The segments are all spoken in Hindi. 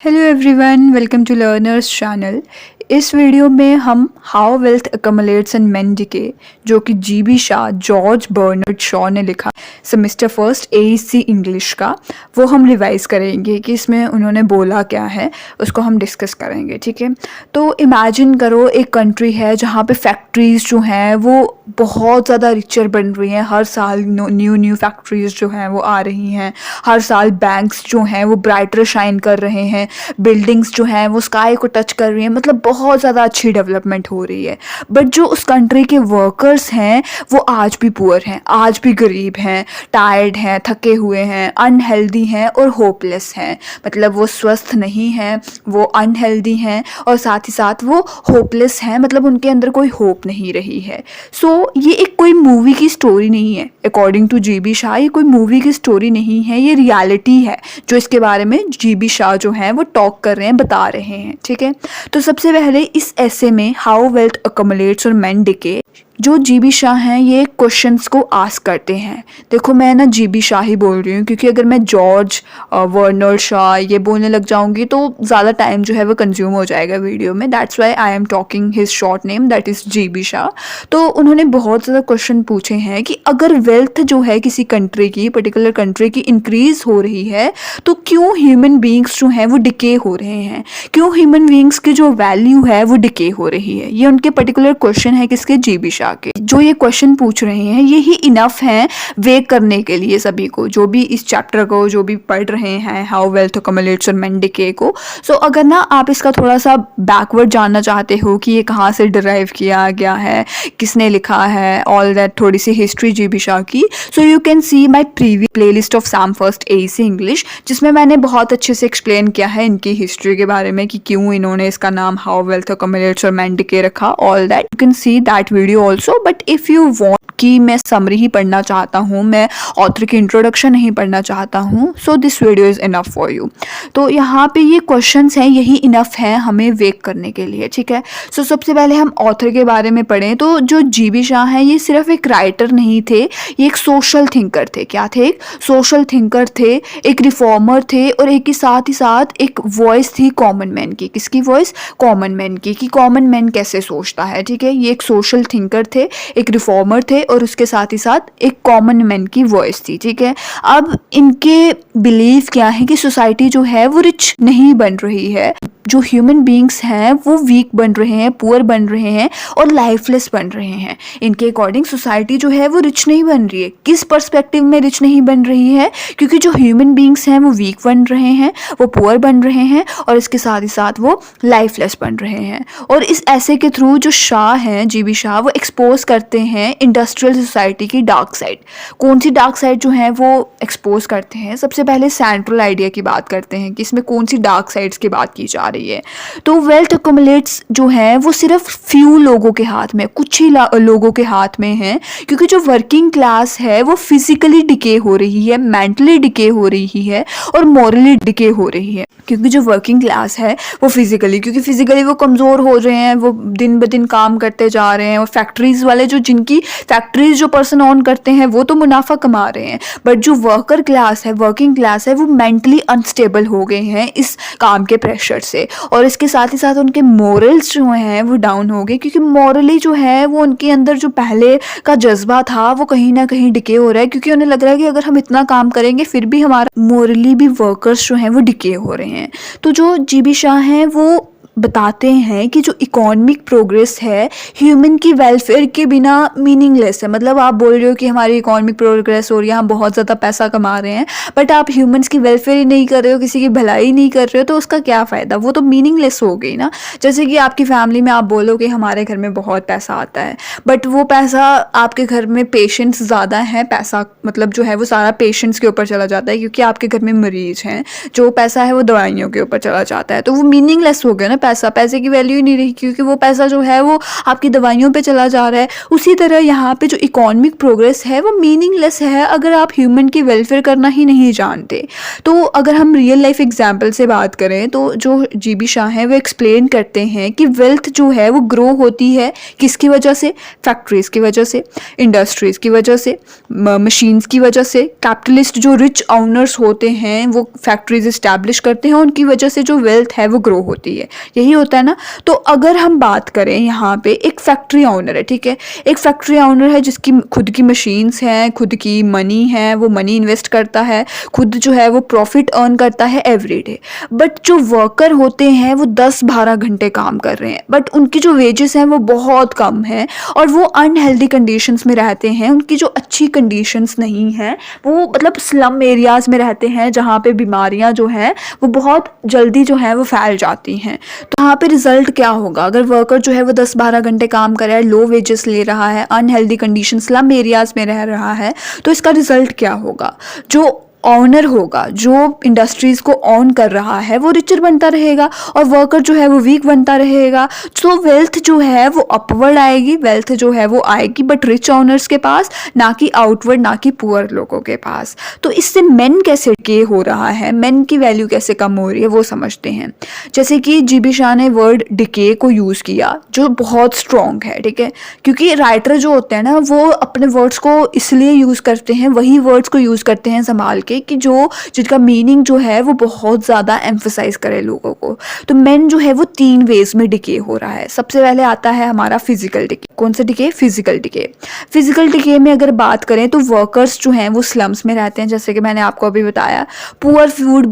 Hello everyone, welcome to learners channel. इस वीडियो में हम how wealth accumulates and men decay, जो कि GB Shaw, George Bernard Shaw ने लिखा सेमेस्टर फर्स्ट एईसी इंग्लिश का, वो हम रिवाइज करेंगे कि इसमें उन्होंने बोला क्या है, उसको हम डिस्कस करेंगे। ठीक है, तो इमेजिन करो एक कंट्री है जहाँ पे फैक्ट्रीज़ जो हैं वो बहुत ज़्यादा रिचर बन रही हैं। हर साल न्यू फैक्ट्रीज़ जो हैं वो आ रही हैं। हर साल बैंक्स जो हैं वो ब्राइटर शाइन कर रहे हैं। बिल्डिंग्स जो हैं वो स्काई को टच कर रही हैं। मतलब बहुत ज़्यादा अच्छी डेवलपमेंट हो रही है। बट जो उस कंट्री के वर्कर्स हैं वो आज भी पुअर हैं, आज भी गरीब हैं, टायर्ड हैं, थके हुए हैं, अनहेल्दी हैं और होपलेस हैं। मतलब वो स्वस्थ नहीं हैं, वो अनहेल्दी हैं और साथ ही साथ वो होपलेस हैं। मतलब उनके अंदर कोई होप नहीं रही है। सो ये एक कोई मूवी की स्टोरी नहीं है। अकॉर्डिंग टू जीबी शाह ये कोई मूवी की स्टोरी नहीं है, ये रियलिटी है जो इसके बारे में जीबी शाह जो हैं वो टॉक कर रहे हैं, बता रहे हैं। ठीक है, तो सबसे पहले इस ऐसे में हाउ वेल्थ अकमलेट्स और मेन डिके, जो जीबी शाह हैं ये क्वेश्चंस को आस्क करते हैं। देखो मैं ना जीबी शाह ही बोल रही हूँ, क्योंकि अगर मैं जॉर्ज बर्नर्ड शॉ ये बोलने लग जाऊँगी तो ज़्यादा टाइम जो है वो कंज्यूम हो जाएगा वीडियो में। That's why I am talking his short name, that is GB Shah. तो उन्होंने बहुत ज़्यादा क्वेश्चन पूछे हैं कि अगर वेल्थ जो है किसी कंट्री की, पर्टिकुलर कंट्री की इंक्रीज़ हो रही है तो क्यों ह्यूमन बींग्स जो हैं वो डिके हो रहे हैं, क्यों ह्यूमन बींग्स की जो वैल्यू है वो डिके हो रही है। ये उनके पर्टिकुलर क्वेश्चन है किसके, जीबी शाह के। जो ये क्वेश्चन पूछ रहे हैं यही इनफ है वेक करने के लिए सभी को, जो भी इस चैप्टर को जो भी पढ़ रहे हैं हाउ वेल्थ अकमलेट्स और मेन डिके को। सो अगर ना आप इसका थोड़ा सा बैकवर्ड जानना चाहते हो कि ये कहाँ से डिराइव किया गया है, किसने लिखा है, ऑल दैट, थोड़ी सी हिस्ट्री जीबी शाह की, so you can see my previous playlist of Sam first AEC English, जिसमें मैंने बहुत अच्छे से एक्सप्लेन किया है इनकी हिस्ट्री के बारे में कि क्यों इन्होंने इसका नाम हाउ वेल्थ अकमलेट्स और मेन डिके रखा। All that you can see that video also. But if you want कि मैं समरी ही पढ़ना चाहता हूँ, मैं ऑथर की इंट्रोडक्शन नहीं पढ़ना चाहता हूँ, so this video is enough for you. तो यहाँ पे ये क्वेश्चंस हैं, यही इनफ हैं हमें वेक करने के लिए। ठीक है, सो सबसे पहले हम ऑथर के बारे में पढ़ें तो जो जीबी शाह हैं ये सिर्फ एक राइटर नहीं थे, ये एक सोशल थिंकर थे। क्या थे? एक सोशल थिंकर थे, एक रिफॉर्मर थे और एक ही साथ एक वॉइस थी कॉमन मैन की। किसकी वॉइस? कॉमन मैन की, कि कॉमन मैन कैसे सोचता है। ठीक है, ये एक सोशल थिंकर थे, एक रिफॉर्मर थे और उसके साथ ही साथ एक कॉमन मैन की वॉइस थी। ठीक है, अब इनके बिलीफ क्या है कि सोसाइटी जो है वो रिच नहीं बन रही है, जो ह्यूमन बींग्स हैं वो वीक बन रहे हैं, पुअर बन रहे हैं और लाइफलेस बन रहे हैं। इनके अकॉर्डिंग सोसाइटी जो है वो रिच नहीं बन रही है। किस पर्सपेक्टिव में रिच नहीं बन रही है? क्योंकि जो ह्यूमन बींग्स हैं वो वीक बन रहे हैं, वो पुअर बन रहे हैं और इसके साथ ही साथ वो लाइफलेस बन रहे हैं। और इस ऐसे के थ्रू जो शाह हैं, जीबी शाह, वो एक्सपोज करते हैं इंडस्ट्रियल सोसाइटी की डार्क साइड। कौन सी डार्क साइड जो है वो एक्सपोज करते हैं? सबसे पहले सेंट्रल आइडिया की बात करते हैं कि इसमें कौन सी डार्क साइड्स की बात की जा रही है। तो वेल्थ अक्युमुलेट्स जो है वो सिर्फ फ्यू लोगों के हाथ में, कुछ ही लोगों के हाथ में है, क्योंकि जो वर्किंग क्लास है वो फिजिकली डिके हो रही है, मेंटली डिके हो रही है और मॉरली डिके हो रही है। क्योंकि जो वर्किंग क्लास है वो क्योंकि फिजिकली वो कमज़ोर हो रहे हैं, वो दिन ब दिन काम करते जा रहे हैं और फैक्ट्रीज वाले, जो जिनकी फैक्ट्रीज जो पर्सन ऑन करते हैं वो तो मुनाफा कमा रहे हैं, बट जो वर्कर क्लास है, वर्किंग क्लास है, वो मेंटली अनस्टेबल हो गए हैं इस काम के प्रेशर से। और इसके साथ ही साथ उनके मोरल्स जो हैं वो डाउन हो गए, क्योंकि मॉरली जो है वो उनके अंदर जो पहले का जज्बा था वो कहीं ना कहीं डिके हो रहा है, क्योंकि उन्हें लग रहा है कि अगर हम इतना काम करेंगे फिर भी हमारा मॉरली भी वर्कर्स जो हैं वो डिके हो रहे हैं। तो जो जीबी शाह हैं वो बताते हैं कि जो इकोनॉमिक प्रोग्रेस है ह्यूमन की वेलफेयर के बिना मीनिंगलेस है। मतलब आप बोल रहे हो कि हमारी इकोनॉमिक प्रोग्रेस हो रही है, हम बहुत ज़्यादा पैसा कमा रहे हैं, बट आप ह्यूमंस की वेलफेयर ही नहीं कर रहे हो, किसी की भलाई नहीं कर रहे हो, तो उसका क्या फ़ायदा? वो तो मीनिंगलेस हो गई ना। जैसे कि आपकी फैमिली में आप बोलो कि हमारे घर में बहुत पैसा आता है, बट वो पैसा आपके घर में पेशेंट्स ज़्यादा हैं, पैसा मतलब जो है वो सारा पेशेंट्स के ऊपर चला जाता है, क्योंकि आपके घर में मरीज़ हैं, जो पैसा है वो दवाइयों के ऊपर चला जाता है, तो वो मीनिंगलेस हो गया ना पैसा, पैसे की वैल्यू ही नहीं रही, क्योंकि वो पैसा जो है वो आपकी दवाइयों पे चला जा रहा है। उसी तरह यहाँ पे जो इकोनॉमिक प्रोग्रेस है वो मीनिंगलेस है अगर आप ह्यूमन की वेलफेयर करना ही नहीं जानते। तो अगर हम रियल लाइफ एग्जाम्पल से बात करें तो जो जीबी शाह हैं वो एक्सप्लेन करते हैं कि वेल्थ जो है वो ग्रो होती है किसकी वजह से, फैक्ट्रीज की वजह से, इंडस्ट्रीज की वजह से, मशीन्स की वजह से। कैपिटलिस्ट जो रिच ओनर्स होते हैं वो फैक्ट्रीज इस्टेब्लिश करते हैं, उनकी वजह से जो वेल्थ है वो ग्रो होती है, यही होता है ना। तो अगर हम बात करें यहाँ पे एक फैक्ट्री ओनर है, ठीक है, एक फैक्ट्री ओनर है जिसकी खुद की मशीन्स हैं, खुद की मनी है, वो मनी इन्वेस्ट करता है, खुद जो है वो प्रॉफिट अर्न करता है एवरी डे। बट जो वर्कर होते हैं वो 10-12 घंटे काम कर रहे हैं, बट उनकी जो वेजेस हैं वो बहुत कम है और वो अनहेल्दी कंडीशंस में रहते हैं, उनकी जो अच्छी कंडीशंस नहीं हैं, वो मतलब स्लम एरियाज़ में रहते हैं जहाँ पे बीमारियाँ जो हैं वो बहुत जल्दी जो है वो फैल जाती हैं। तो यहाँ पे रिजल्ट क्या होगा अगर वर्कर जो है वो 10-12 घंटे काम कर रहा है, लो वेजेस ले रहा है, अनहेल्दी कंडीशन स्लम एरियाज़ में रह रहा है, तो इसका रिजल्ट क्या होगा? जो ऑनर होगा, जो इंडस्ट्रीज़ को ऑन कर रहा है, वो रिचर बनता रहेगा और वर्कर जो है वो वीक बनता रहेगा। तो वेल्थ जो है वो अपवर्ड आएगी, वेल्थ जो है वो आएगी बट रिच ऑनर्स के पास, ना कि आउटवर्ड, ना कि पुअर लोगों के पास। तो इससे मेन कैसे डिके हो रहा है, मेन की वैल्यू कैसे कम हो रही है वो समझते हैं। जैसे कि जीबी शाह ने वर्ड डिके को यूज़ किया जो बहुत स्ट्रॉन्ग है, ठीक है, क्योंकि राइटर जो होते हैं ना वो अपने वर्ड्स को इसलिए यूज़ करते हैं, वही वर्ड्स को यूज़ करते हैं संभाल कि जो जिनका मीनिंग जो है वो बहुत ज़्यादा एम्फसाइज करे लोगों को। तो मेन जो है वो 3 वेज में डिके हो रहा है। सबसे पहले आता है हमारा फिजिकल डिके। कौन सा decay? Physical decay. Physical decay में अगर बात करें तो वर्कर्स जो हैं वो स्लम्स में रहते हैं, जैसे कि मैंने आपको अभी बताया। पुअर फूड,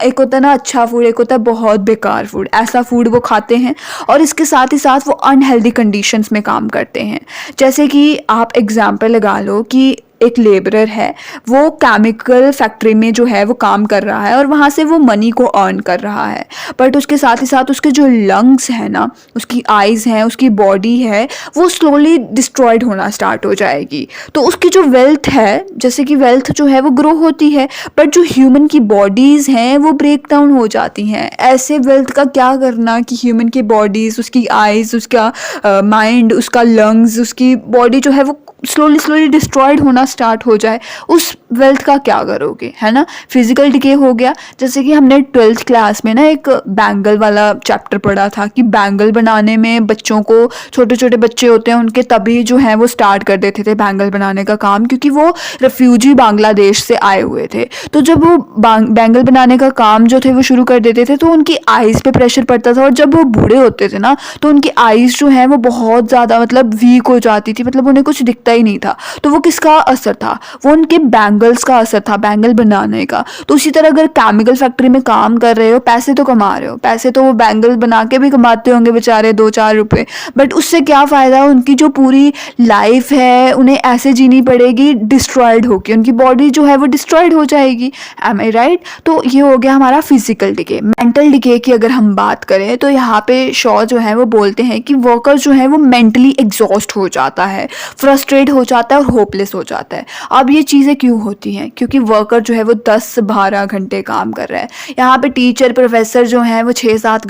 एक होता है ना अच्छा फूड, एक होता है बहुत बेकार फूड, ऐसा फूड वो खाते हैं और इसके साथ ही साथ वो अनहेल्दी कंडीशंस में काम करते हैं। जैसे कि आप एग्जांपल लगा लो कि एक लेबरर है, वो केमिकल फैक्ट्री में जो है वो काम कर रहा है और वहाँ से वो मनी को अर्न कर रहा है, बट उसके साथ ही साथ उसके जो लंग्स हैं ना, उसकी आइज़ हैं, उसकी बॉडी है, वो स्लोली डिस्ट्रॉयड होना स्टार्ट हो जाएगी। तो उसकी जो वेल्थ है, जैसे कि वेल्थ जो है वो ग्रो होती है बट जो ह्यूमन की बॉडीज़ हैं वो ब्रेक डाउन हो जाती हैं। ऐसे वेल्थ का क्या करना कि ह्यूमन की बॉडीज़, उसकी आइज़, उसका माइंड, उसका लंग्स, उसकी बॉडी जो है वो स्लोली डिस्ट्रॉयड होना स्टार्ट हो जाए, उस वेल्थ का क्या करोगे, है ना। फिजिकल डिके हो गया, जैसे कि हमने 12th क्लास में ना एक बैंगल वाला चैप्टर पढ़ा था कि बैंगल बनाने में बच्चों को, छोटे छोटे बच्चे होते हैं उनके तभी जो है वो स्टार्ट कर देते थे बैंगल बनाने का काम, क्योंकि वो रेफ्यूजी बांग्लादेश से आए हुए थे। तो जब वो बैंगल बनाने का काम जो थे वो शुरू कर देते थे तो उनकी आइज़ पे प्रेशर पड़ता था और जब वो बूढ़े होते थे ना तो उनकी आइज़ जो है वो बहुत ज़्यादा मतलब वीक हो जाती थी, मतलब उन्हें कुछ दिखता ही नहीं था। तो वो किसका असर था? वो उनके बैंगल्स का असर था, बैंगल बनाने का। तो उसी तरह अगर केमिकल फैक्ट्री में काम कर रहे हो, पैसे तो कमा रहे हो, पैसे तो वो बैंगल बना के भी कमाते होंगे बेचारे 2-4 रुपए, बट उससे क्या फ़ायदा? उनकी जो पूरी लाइफ है उन्हें ऐसे जीनी पड़ेगी डिस्ट्रॉयड होकर, उनकी बॉडी जो है वो डिस्ट्रॉयड हो जाएगी। एम आई राइट? तो ये हो गया हमारा फिजिकल डिके। मेंटल डिके की अगर हम बात करें तो यहाँ पे शॉ जो है वो बोलते हैं कि वर्कर जो है वो मेंटली एग्जॉस्ट हो जाता है, फ्रस्ट्रेट हो जाता है और होपलेस हो जाता है। अब ये चीज़ें क्यों होती हैं? क्योंकि वर्कर जो है वो 10-12 घंटे काम कर रहा है। यहाँ पे टीचर प्रोफेसर जो हैं वो 6-7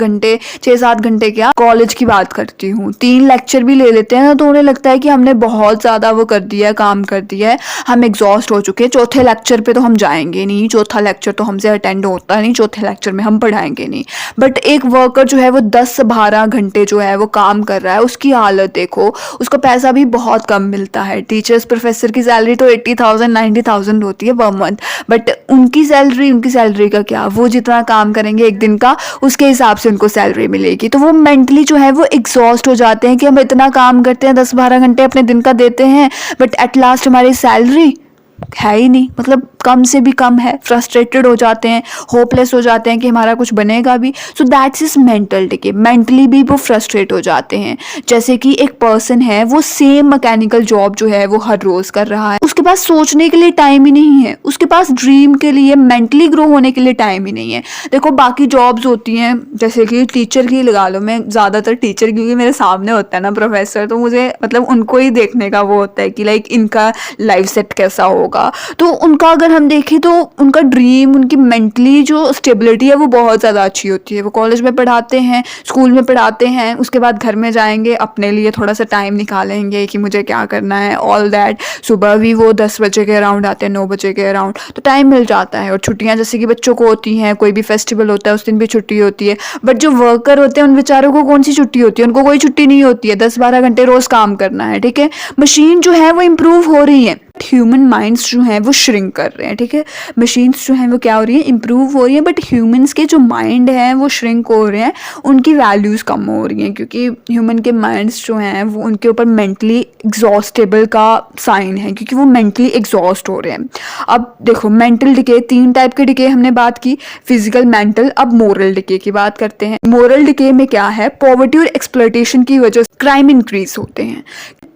घंटे क्या, कॉलेज की बात करती हूँ, 3 लेक्चर भी ले लेते हैं ना तो उन्हें लगता है कि हमने बहुत ज़्यादा वो कर दिया है, काम कर दिया है, हम एग्जॉस्ट हो चुके हैं, चौथे लेक्चर पे तो हम जाएंगे नहीं, चौथा लेक्चर तो हमसे अटेंड होता नहीं, चौथे लेक्चर में हम पढ़ाएंगे नहीं। बट एक वर्कर जो है वो 10-12 घंटे जो है वो काम कर रहा है, उसकी हालत देखो, उसको पैसा भी बहुत कम मिलता है। टीचर्स प्रोफेसर की सैलरी तो 80,000-90,000 होती है पर मंथ, बट उनकी सैलरी का क्या, वो जितना काम करेंगे एक दिन का उसके हिसाब से उनको सैलरी मिलेगी। तो वो मेंटली जो है वो एग्जॉस्ट हो जाते हैं कि हम इतना काम करते हैं, 10-12 घंटे अपने दिन का देते हैं, बट एट लास्ट हमारी सैलरी है ही नहीं, मतलब कम से भी कम है। फ्रस्ट्रेटेड हो जाते हैं, होपलेस हो जाते हैं कि हमारा कुछ बनेगा भी। So that's is mental decay. Mentally भी वो फ्रस्ट्रेट हो जाते हैं। जैसे कि एक पर्सन है, वो सेम मैकेनिकल जॉब जो है वो हर रोज कर रहा है, उसके पास सोचने के लिए टाइम ही नहीं है, उसके पास ड्रीम के लिए, मेंटली ग्रो होने के लिए टाइम ही नहीं है। देखो बाकी जॉब्स होती हैं, जैसे कि टीचर की लगा लो, मैं ज़्यादातर टीचर, क्योंकि मेरे सामने होता है ना प्रोफेसर, तो मुझे मतलब उनको ही देखने का वो होता है कि लाइक इनका लाइफ सेट कैसा होगा, होगा, तो उनका अगर हम देखें तो उनका ड्रीम, उनकी मेंटली जो स्टेबिलिटी है वो बहुत ज़्यादा अच्छी होती है। वो कॉलेज में पढ़ाते हैं, स्कूल में पढ़ाते हैं, उसके बाद घर में जाएंगे, अपने लिए थोड़ा सा टाइम निकालेंगे कि मुझे क्या करना है, ऑल दैट। सुबह भी वो 10 बजे के अराउंड आते हैं, 9 बजे के अराउंड, तो टाइम मिल जाता है। और छुट्टियां जैसे कि बच्चों को होती हैं, कोई भी फेस्टिवल होता है उस दिन भी छुट्टी होती है, बट जो वर्कर होते हैं उन बेचारों को कौन सी छुट्टी होती है? उनको कोई छुट्टी नहीं होती है, 10-12 घंटे रोज काम करना है, ठीक है। मशीन जो है वो इम्प्रूव हो रही है, ह्यूमन माइंड्स जो हैं वो श्रिंक कर रहे हैं, ठीक है। मशीन्स जो हैं वो क्या हो रही है, इम्प्रूव हो रही है, बट ह्यूमंस के जो माइंड हैं वो श्रिंक हो रहे हैं, उनकी वैल्यूज़ कम हो रही हैं, क्योंकि ह्यूमन के माइंड्स जो हैं वो उनके ऊपर मेंटली एग्जॉस्टेबल का साइन है, क्योंकि वो मेंटली एग्जॉस्ट हो रहे हैं। अब देखो, मेंटल डिके, 3 टाइप के डिके हमने बात की, फिजिकल, मेंटल। अब मोरल डिके की बात करते हैं। मोरल डिके में क्या है, पॉवर्टी और एक्सप्लॉयटेशन की वजह से क्राइम इंक्रीज होते हैं।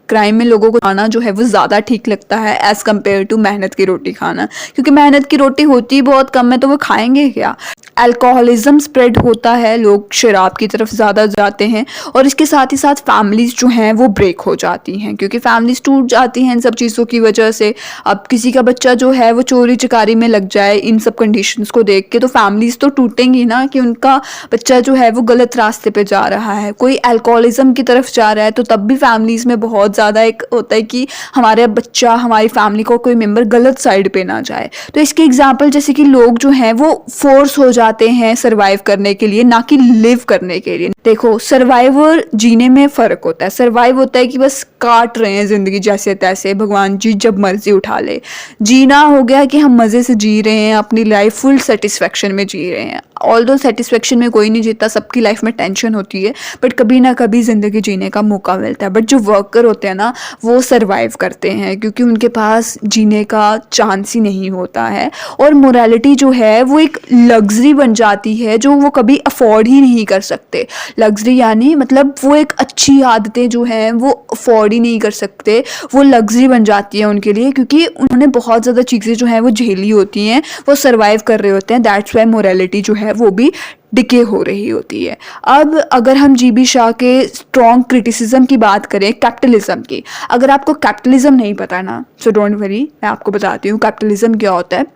क्राइम में लोगों को खाना जो है वो ज़्यादा ठीक लगता है एज़ कम्पेयर टू मेहनत की रोटी खाना, क्योंकि मेहनत की रोटी होती बहुत कम है, तो वो खाएंगे क्या। अल्कोहलिज्म स्प्रेड होता है, लोग शराब की तरफ ज़्यादा जाते हैं, और इसके साथ ही साथ फैमिलीज़ जो हैं वो ब्रेक हो जाती हैं, क्योंकि फैमिलीज़ टूट जाती हैं इन सब चीज़ों की वजह से। अब किसी का बच्चा जो है वो चोरी चकारी में लग जाए इन सब कंडीशंस को देख के, तो फैमिलीज़ तो टूटेंगी ना, कि उनका बच्चा जो है वो गलत रास्ते पे जा रहा है। कोई अल्कोहलिज्म की तरफ जा रहा है, तो तब भी फैमिलीज़ में बहुत ज़्यादा एक होता है कि हमारा बच्चा, हमारी फैमिली को कोई मेंबर गलत साइड पे ना जाए। तो इसके एग्जांपल जैसे कि लोग जो हैं वो फोर्स हो जाते हैं सरवाइव करने के लिए, ना कि लिव करने के लिए। देखो, सर्वाइवर जीने में फ़र्क होता है। सर्वाइव होता है कि बस काट रहे हैं ज़िंदगी जैसे तैसे, भगवान जी जब मर्जी उठा ले। जीना हो गया कि हम मज़े से जी रहे हैं, अपनी लाइफ फुल सेटिस्फेक्शन में जी रहे हैं। ऑल्दो सेटिस्फेक्शन में कोई नहीं जीता, सबकी लाइफ में टेंशन होती है, बट कभी ना कभी ज़िंदगी जीने का मौका मिलता है। बट जो वर्कर होते हैं ना, वो सर्वाइव करते हैं, क्योंकि उनके पास जीने का चांस ही नहीं होता है। और मोरालिटी जो है वो एक लग्जरी बन जाती है, जो वो कभी अफोर्ड ही नहीं कर सकते। लग्जरी यानी मतलब वो एक अच्छी आदतें जो हैं वो अफोर्ड ही नहीं कर सकते, वो लग्जरी बन जाती है उनके लिए, क्योंकि उन्होंने बहुत ज़्यादा चीज़ें जो हैं वो झेली होती हैं, वो सर्वाइव कर रहे होते हैं। दैट्स वाई मोरालिटी जो है वो भी डिके हो रही होती है। अब अगर हम जीबी शाह के स्ट्रॉन्ग क्रिटिसिज्म की बात करें, कैपिटलिज्म की, अगर आपको कैपिटलिज्म नहीं पता ना, सो डोंट वरी, मैं आपको बताती हूँ कैपिटलिज्म क्या होता है।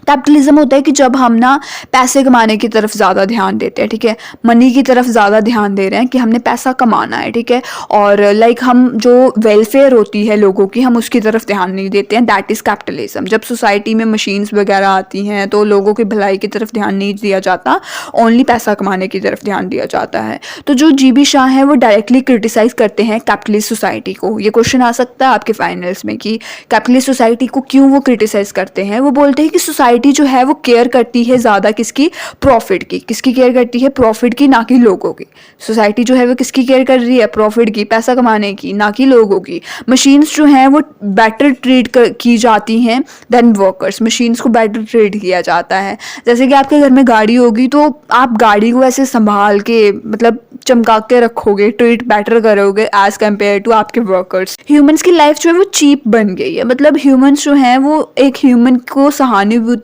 कैपिटलिज्म होता है कि जब हम ना पैसे कमाने की तरफ ज़्यादा ध्यान देते हैं, ठीक है, मनी की तरफ ज़्यादा ध्यान दे रहे हैं कि हमने पैसा कमाना है, ठीक है, और लाइक हम जो वेलफेयर होती है लोगों की, हम उसकी तरफ ध्यान नहीं देते हैं। That is capitalism. जब सोसाइटी में मशीन्स वगैरह आती हैं तो लोगों की भलाई की तरफ ध्यान नहीं दिया जाता, ओनली पैसा कमाने की तरफ ध्यान दिया जाता है। तो जो जीबी शाह हैं वो डायरेक्टली क्रिटिसाइज करते हैं कैपिटलिस्ट सोसाइटी को। ये क्वेश्चन आ सकता है आपके फाइनल्स में कि कैपिटलिस्ट सोसाइटी को क्यों वो क्रिटिसाइज करते हैं। वो बोलते हैं कि सोसाइटी जो है वो केयर करती है ज़्यादा किसकी, प्रॉफिट की। किसकी केयर करती है, प्रॉफिट की, ना कि लोगों की। सोसाइटी जो है वो किसकी केयर कर रही है, प्रॉफिट की, पैसा कमाने की, ना कि लोगों की। मशीन्स जो हैं वो बेटर ट्रीट की जाती हैं देन वर्कर्स। मशीन्स को बेटर ट्रीट किया जाता है। जैसे कि आपके घर में गाड़ी होगी तो आप गाड़ी को ऐसे संभाल के, मतलब चमका के रखोगे, ट्रीट बेटर करोगे एज कम्पेयर टू आपके वर्कर्स। ह्यूमंस की लाइफ जो है वो चीप बन गई है। मतलब ह्यूमंस जो हैं वो एक ह्यूमन को सहानुभूति,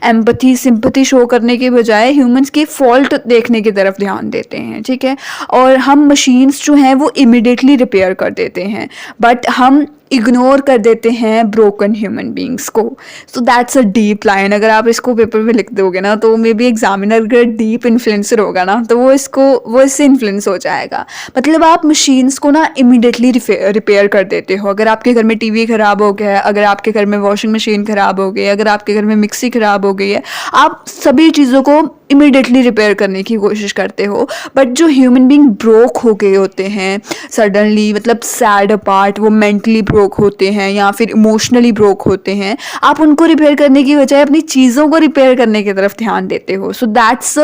एम्पैथी, सिंपैथी शो करने के बजाय ह्यूमंस की फॉल्ट देखने की तरफ ध्यान देते हैं, ठीक है। और हम मशीन्स जो हैं वो इमिडिएटली रिपेयर कर देते हैं, बट हम इग्नोर कर देते हैं ब्रोकन ह्यूमन बींग्स को। So that's a deep line. अगर आप इसको पेपर पे लिख दोगे ना, तो मे बी एग्जामिनर अगर डीप इन्फ्लुएंसर होगा ना, तो वो इससे इन्फ्लुएंस हो जाएगा। मतलब आप मशीन्स को ना इमिडिएटली रिपेयर कर देते हो। अगर आपके घर में टीवी खराब हो गया है, अगर आपके घर में वॉशिंग मशीन खराब हो गई है, अगर आपके घर में मिक्सी खराब हो गई है, आप सभी चीज़ों को इमिडिएटली रिपेयर करने की कोशिश करते हो। बट जो ह्यूमन बींग ब्रोक हो गए होते हैं सडनली, मतलब सैड अपार्ट, वो मेंटली ब्रोक होते हैं या फिर इमोशनली ब्रोक होते हैं, आप उनको रिपेयर करने की बजाय अपनी चीज़ों को रिपेयर करने की तरफ ध्यान देते हो। So that's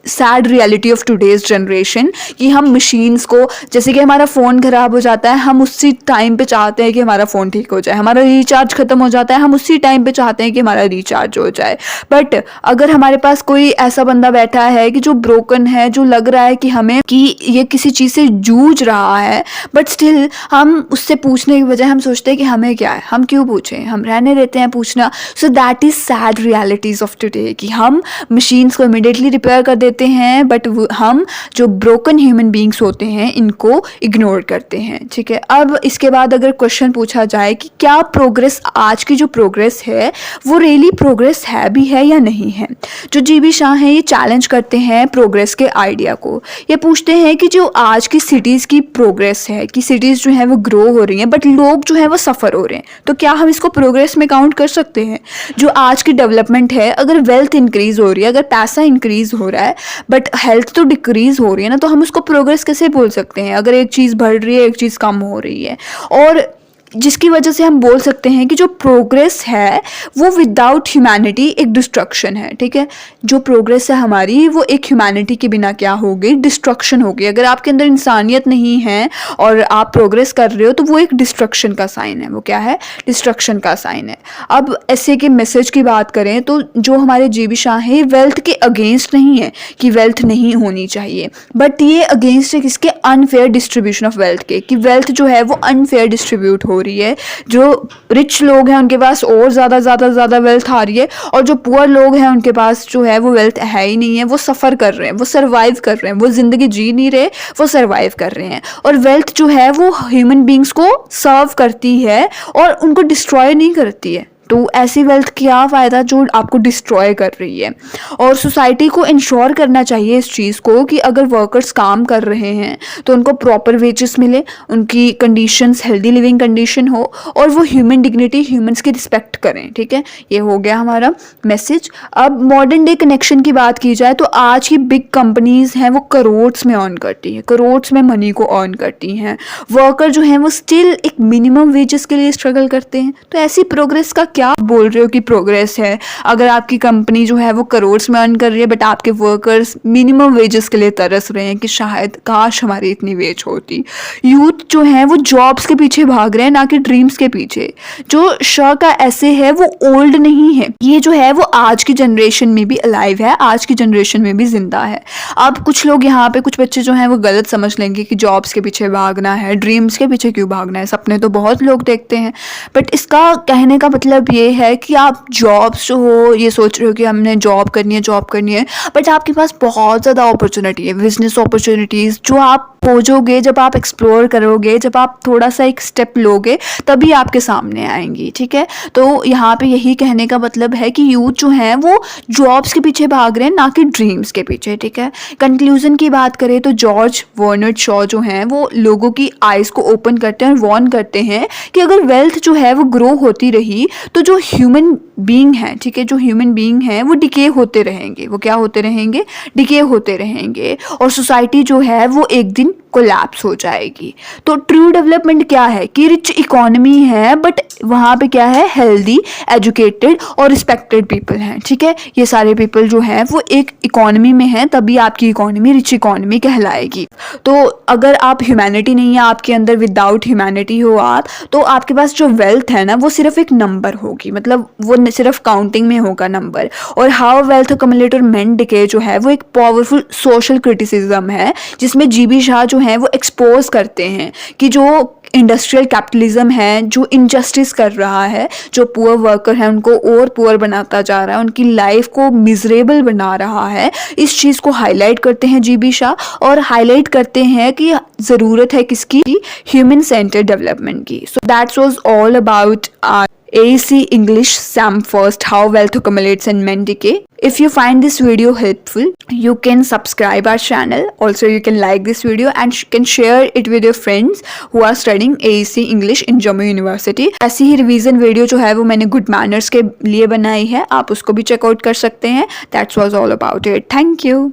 sad reality of today's generation, कि हम मशीन्स को, जैसे कि हमारा फ़ोन ख़राब हो जाता है, हम उसी टाइम पे चाहते हैं कि हमारा फ़ोन ठीक हो जाए। हमारा रिचार्ज ख़त्म हो जाता है, हम उसी टाइम पे चाहते हैं कि हमारा रिचार्ज हो जाए। बट अगर हमारे पास कोई ऐसा बंदा बैठा है कि जो ब्रोकन है, जो लग रहा है कि हमें कि ये किसी चीज़ से जूझ रहा है, बट स्टिल हम उससे पूछने की बजाय हम सोचते हैं कि हमें क्या है, हम क्यों पूछें, हम रहने देते हैं पूछना। So that is sad realities of today, कि हम मशीन्स को इमीडिएटली रिपेयर कर देते लेते हैं, बट हम जो ब्रोकन ह्यूमन बींग्स होते हैं इनको इग्नोर करते हैं। ठीक है, अब इसके बाद अगर क्वेश्चन पूछा जाए कि क्या प्रोग्रेस, आज की जो प्रोग्रेस है वो रियली प्रोग्रेस है भी है या नहीं है, जो जीबी शाह हैं ये चैलेंज करते हैं प्रोग्रेस के आइडिया को। ये पूछते हैं कि जो आज की सिटीज़ की प्रोग्रेस है, कि सिटीज़ जो है वो ग्रो हो रही हैं बट लोग जो है वो सफ़र हो रहे हैं, तो क्या हम इसको प्रोग्रेस में काउंट कर सकते हैं? जो आज की डेवलपमेंट है, अगर वेल्थ इंक्रीज़ हो रही है, अगर पैसा इंक्रीज़ हो रहा है बट हेल्थ तो डिक्रीज़ हो रही है ना, तो हम उसको प्रोग्रेस कैसे बोल सकते हैं अगर एक चीज़ बढ़ रही है एक चीज़ कम हो रही है? और जिसकी वजह से हम बोल सकते हैं कि जो प्रोग्रेस है वो विदाउट ह्यूमैनिटी एक डिस्ट्रक्शन है। ठीक है, जो प्रोग्रेस है हमारी वो एक ह्यूमैनिटी के बिना क्या होगी, डिस्ट्रक्शन होगी। अगर आपके अंदर इंसानियत नहीं है और आप प्रोग्रेस कर रहे हो तो वो एक डिस्ट्रक्शन का साइन है। वो क्या है? डिस्ट्रक्शन का साइन है। अब ऐसे के मैसेज की बात करें तो जो हमारे जीबी शाह हैं वेल्थ के अगेंस्ट नहीं है कि वेल्थ नहीं होनी चाहिए, बट ये अगेंस्ट है किसके? अनफेयर डिस्ट्रीब्यूशन ऑफ वेल्थ के, कि वेल्थ जो है वो अनफेयर डिस्ट्रीब्यूट हो रही है। जो रिच लोग हैं उनके पास और ज़्यादा वेल्थ आ रही है, और जो पुअर लोग हैं उनके पास जो है वो वेल्थ है ही नहीं है। वो सफ़र कर रहे हैं, वो सर्वाइव कर रहे हैं, वो ज़िंदगी जी नहीं रहे, वो सर्वाइव कर रहे हैं। और वेल्थ जो है वो ह्यूमन बींग्स को सर्व करती है और उनको डिस्ट्रॉय नहीं करती है। तो ऐसी वेल्थ क्या फ़ायदा जो आपको डिस्ट्रॉय कर रही है? और सोसाइटी को इंश्योर करना चाहिए इस चीज़ को कि अगर वर्कर्स काम कर रहे हैं तो उनको प्रॉपर वेजेस मिले, उनकी कंडीशंस हेल्दी लिविंग कंडीशन हो, और वो ह्यूमन डिग्निटी, ह्यूमंस की रिस्पेक्ट करें। ठीक है, ये हो गया हमारा मैसेज। अब मॉडर्न डे कनेक्शन की बात की जाए तो आज की बिग कंपनीज हैं वो करोड्स में अर्न करती हैं, करोड्स में मनी को अर्न करती हैं। वर्कर जो हैं वो स्टिल एक मिनिमम वेजेस के लिए स्ट्रगल करते हैं। तो ऐसी प्रोग्रेस का क्या बोल रहे हो कि प्रोग्रेस है? अगर आपकी कंपनी जो है वो करोड्स में अर्न कर रही है बट आपके वर्कर्स मिनिमम वेजेस के लिए तरस रहे हैं कि शायद काश हमारी इतनी वेज होती। यूथ जो है वो जॉब्स के पीछे भाग रहे हैं ना कि ड्रीम्स के पीछे। जो शाह का ऐसे है वो ओल्ड नहीं है, ये जो है वो आज की जनरेशन में भी अलाइव है, आज की जनरेशन में भी जिंदा है। अब कुछ लोग यहाँ पे, कुछ बच्चे जो हैं वो गलत समझ लेंगे कि जॉब्स के पीछे भागना है, ड्रीम्स के पीछे क्यों भागना है, सपने तो बहुत लोग देखते हैं। बट इसका कहने का मतलब ये है कि आप जॉब्स जो हो ये सोच रहे हो कि हमने जॉब करनी है, बट आपके पास बहुत ज़्यादा अपॉर्चुनिटी है, बिजनेस अपॉर्चुनिटीज़, जो आप खोजोगे, जब आप एक्सप्लोर करोगे, जब आप थोड़ा सा एक स्टेप लोगे तभी आपके सामने आएंगी। ठीक है, तो यहाँ पे यही कहने का मतलब है कि यूथ जो हैं वो जॉब्स के पीछे भाग रहे हैं ना कि ड्रीम्स के पीछे। ठीक है, कंक्लूजन की बात करें तो जॉर्ज बर्नार्ड शॉ जो हैं वो लोगों की आइज़ को ओपन करते हैं और वार्न करते हैं कि अगर वेल्थ जो है वो ग्रो होती रही तो जो ह्यूमन बीइंग है, ठीक है, जो ह्यूमन बीइंग है वो डिके होते रहेंगे। वो क्या होते रहेंगे? डिके होते रहेंगे, और सोसाइटी जो है वो एक दिन कोलैप्स हो जाएगी। तो ट्रू डेवलपमेंट क्या है कि रिच इकोनॉमी है बट वहाँ पे क्या है? हेल्दी, एजुकेटेड और रिस्पेक्टेड पीपल हैं। ठीक है, ये सारे पीपल जो हैं वो एक इकोनॉमी में हैं, तभी आपकी इकोनॉमी रिच इकोनॉमी कहलाएगी। तो अगर आप ह्यूमैनिटी नहीं है आपके अंदर, विदाउट ह्यूमैनिटी हो आप, तो आपके पास जो वेल्थ है ना वो सिर्फ एक नंबर होगी, मतलब वो सिर्फ काउंटिंग में होगा नंबर। और हाउ वेल्थ अक्यूमुलेट और मेंट डिके जो है वो एक पावरफुल सोशल क्रिटिसिज्म है, जिसमें जीबी शाह जो है वो एक्सपोज करते हैं कि जो इंडस्ट्रियल कैपिटलिज्म है, जो इनजस्टिस कर रहा है, जो पुअर वर्कर है उनको और पुअर बनाता जा रहा है, उनकी लाइफ को मिजरेबल बना रहा है, इस चीज़ को हाईलाइट करते हैं जीबी शाह, और हाईलाइट करते हैं कि ज़रूरत है किसकी? ह्यूमन सेंटर्ड डेवलपमेंट की। So that's was all about AAC English SAM First, How Wealth Accumulates and Men Decay. If you find this video helpful, you can subscribe our channel. Also, you can like this video and can share it with your friends who are studying AAC English in Jammu University. ऐसी ही रिवीजन वीडियो जो है वो मैंने गुड मैनर्स के लिए बनाई है, आप उसको भी चेकआउट कर सकते हैं। That was all about it. Thank you.